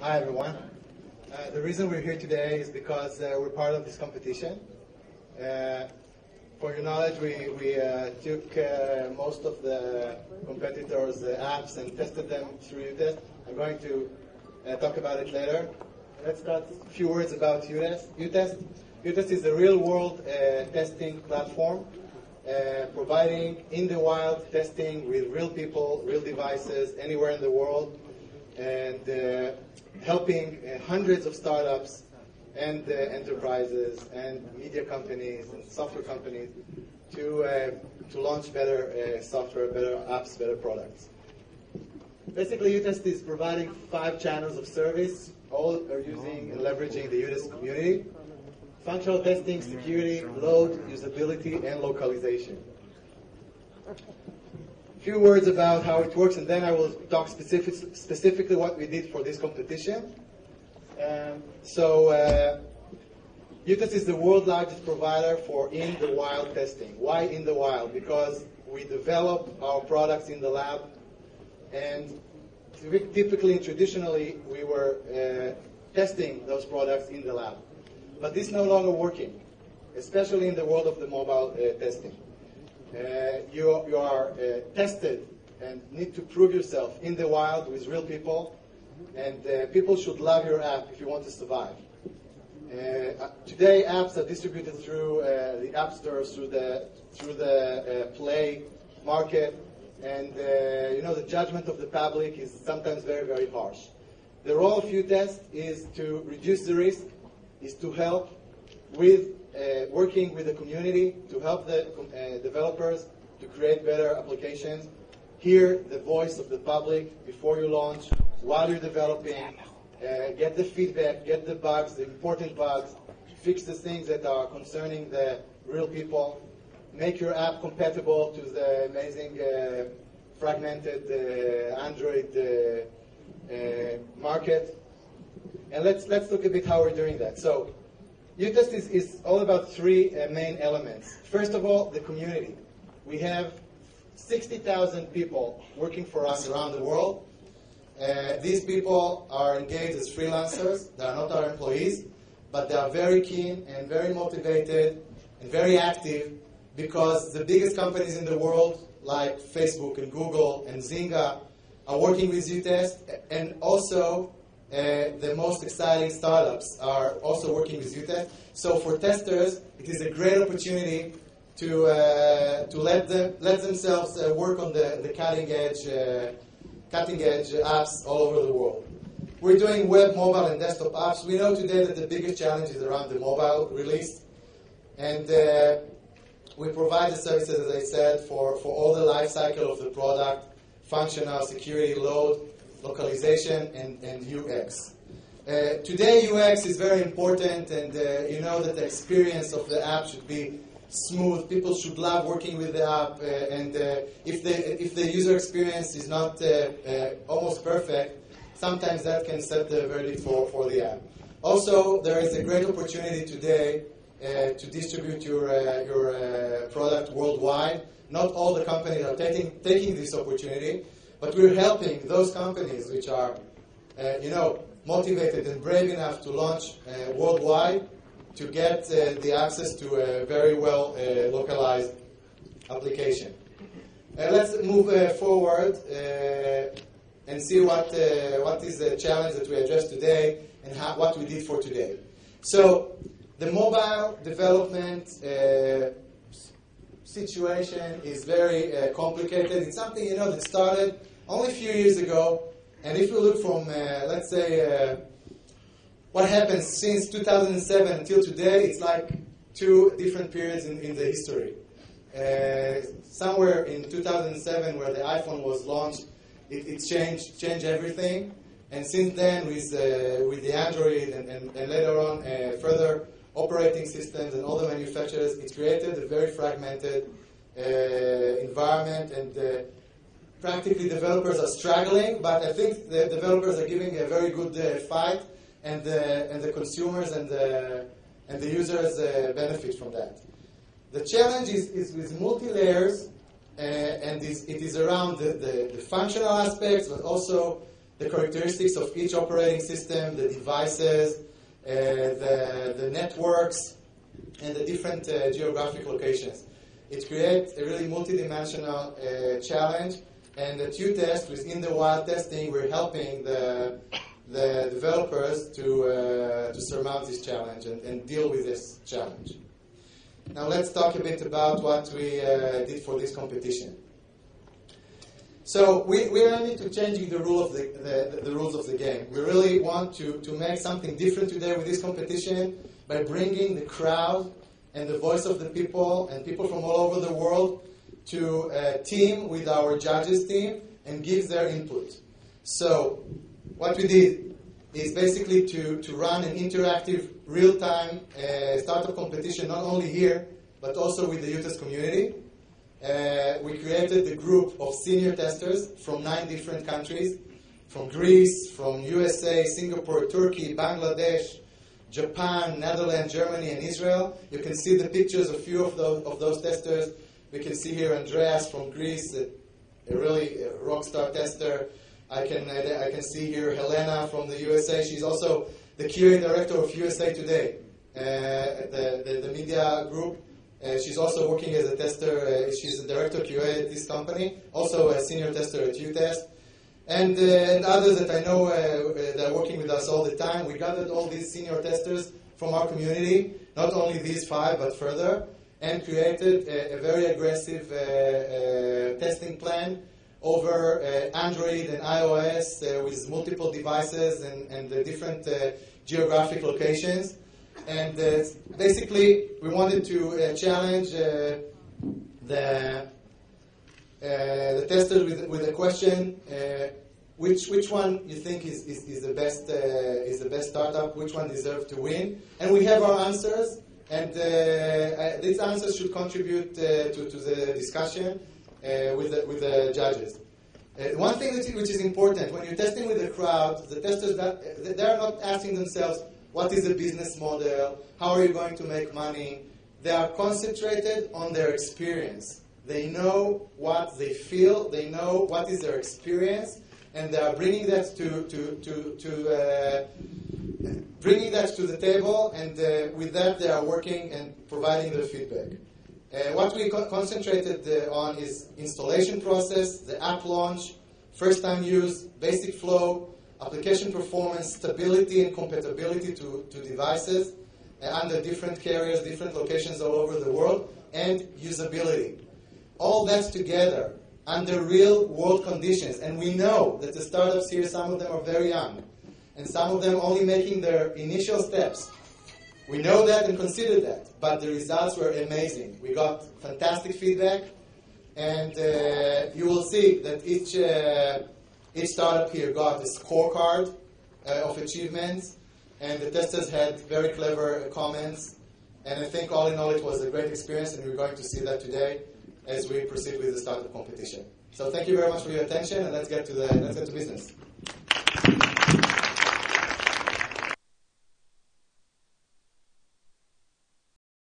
Hi everyone. The reason we're here today is because we're part of this competition. For your knowledge, we took most of the competitors' apps and tested them through uTest. I'm going to talk about it later. Let's start a few words about uTest. uTest is a real-world testing platform providing in-the-wild testing with real people, real devices, anywhere in the world, and helping hundreds of startups and enterprises and media companies and software companies to launch better software, better apps, better products. Basically, uTest is providing 5 channels of service. All are using and leveraging the uTest community. Functional testing, security, load, usability, and localization. A few words about how it works, and then I will talk specifically what we did for this competition. uTest is the world's largest provider for in-the-wild testing. Why in the wild? Because we develop our products in the lab, and typically and traditionally we were testing those products in the lab. But this is no longer working, especially in the world of the mobile testing. You are tested and need to prove yourself in the wild with real people, and people should love your app if you want to survive. Today, apps are distributed through the app stores, through the Play market, and the judgment of the public is sometimes very, very harsh. The role of uTest is to reduce the risk, is to help with working with the community, to help the developers to create better applications, hear the voice of the public before you launch, while you're developing, get the feedback, get the bugs, the important bugs, fix the things that are concerning the real people, make your app compatible to the amazing fragmented Android market. And let's look a bit how we're doing that. So uTest is all about 3 main elements. First of all, the community. We have 60,000 people working for us around the world. These people are engaged as freelancers. They are not our employees, but they are very keen and very motivated and very active, because the biggest companies in the world, like Facebook and Google and Zynga, are working with uTest, and also the most exciting startups are also working with uTest. So for testers, it is a great opportunity to let themselves work on the cutting edge apps all over the world. We're doing web, mobile, and desktop apps. We know today that the biggest challenge is around the mobile release, and we provide the services, as I said, for all the life cycle of the product: functional, security, load, localization, and UX. Today, UX is very important, and you know that the experience of the app should be smooth. People should love working with the app, and if the user experience is not almost perfect, sometimes that can set the verdict for the app. Also, there is a great opportunity today to distribute your product worldwide. Not all the companies are taking this opportunity, but we're helping those companies which are, motivated and brave enough to launch worldwide to get the access to a very well localized application. Let's move forward and see what is the challenge that we addressed today and what we did for today. So the mobile development situation is very complicated. It's something that started only a few years ago, and if we look from let's say what happened since 2007 until today, it's like 2 different periods in the history. Somewhere in 2007, where the iPhone was launched, it changed everything, and since then with the Android and later on further operating systems and all the manufacturers, it created a very fragmented environment, and practically developers are struggling, but I think the developers are giving a very good fight, and the consumers and the users benefit from that. The challenge is with multi-layers, and it is around the functional aspects, but also the characteristics of each operating system, the devices, the networks, and the different geographic locations. It creates a really multidimensional challenge, and at uTest, within the wild testing, we're helping the developers to surmount this challenge and deal with this challenge. Now let's talk a bit about what we did for this competition. So we are into changing the rules of the game. We really want to make something different today with this competition by bringing the crowd and the voice of the people and people from all over the world to team with our judges team and give their input. So what we did is basically to run an interactive, real-time startup competition, not only here, but also with the uTest community. We created a group of senior testers from 9 different countries, from Greece, from USA, Singapore, Turkey, Bangladesh, Japan, Netherlands, Germany, and Israel. You can see the pictures of a few of those testers. We can see here Andreas from Greece, a really rock star tester. I can see here Helena from the USA. She's also the QA director of USA Today, the media group. She's also working as a tester. She's the director of QA at this company, also a senior tester at uTest. And others that I know that are working with us all the time. We gathered all these senior testers from our community, not only these 5, but further, and created a very aggressive testing plan over Android and iOS with multiple devices and the different geographic locations. And basically, we wanted to challenge the testers with a question: which one you think is the best startup? Which one deserves to win? And we have our answers, and these answers should contribute to the discussion with the judges. One thing which is important when you're testing with the crowd, the testers they're not asking themselves, what is the business model? How are you going to make money? They are concentrated on their experience. They know what they feel. They know what is their experience, and they are bringing that to the table. And with that, they are working and providing their feedback. What we concentrated on is installation process, the app launch, first-time use, basic flow, application performance, stability and compatibility to devices under different carriers, different locations all over the world, and usability. All that together under real-world conditions. And we know that the startups here, some of them are very young, and some of them only making their initial steps. We know that and consider that, but the results were amazing. We got fantastic feedback, and you will see that each startup here got a scorecard of achievements, and the testers had very clever comments. And I think all in all, it was a great experience, and we're going to see that today as we proceed with the startup competition. So thank you very much for your attention, and let's get to business.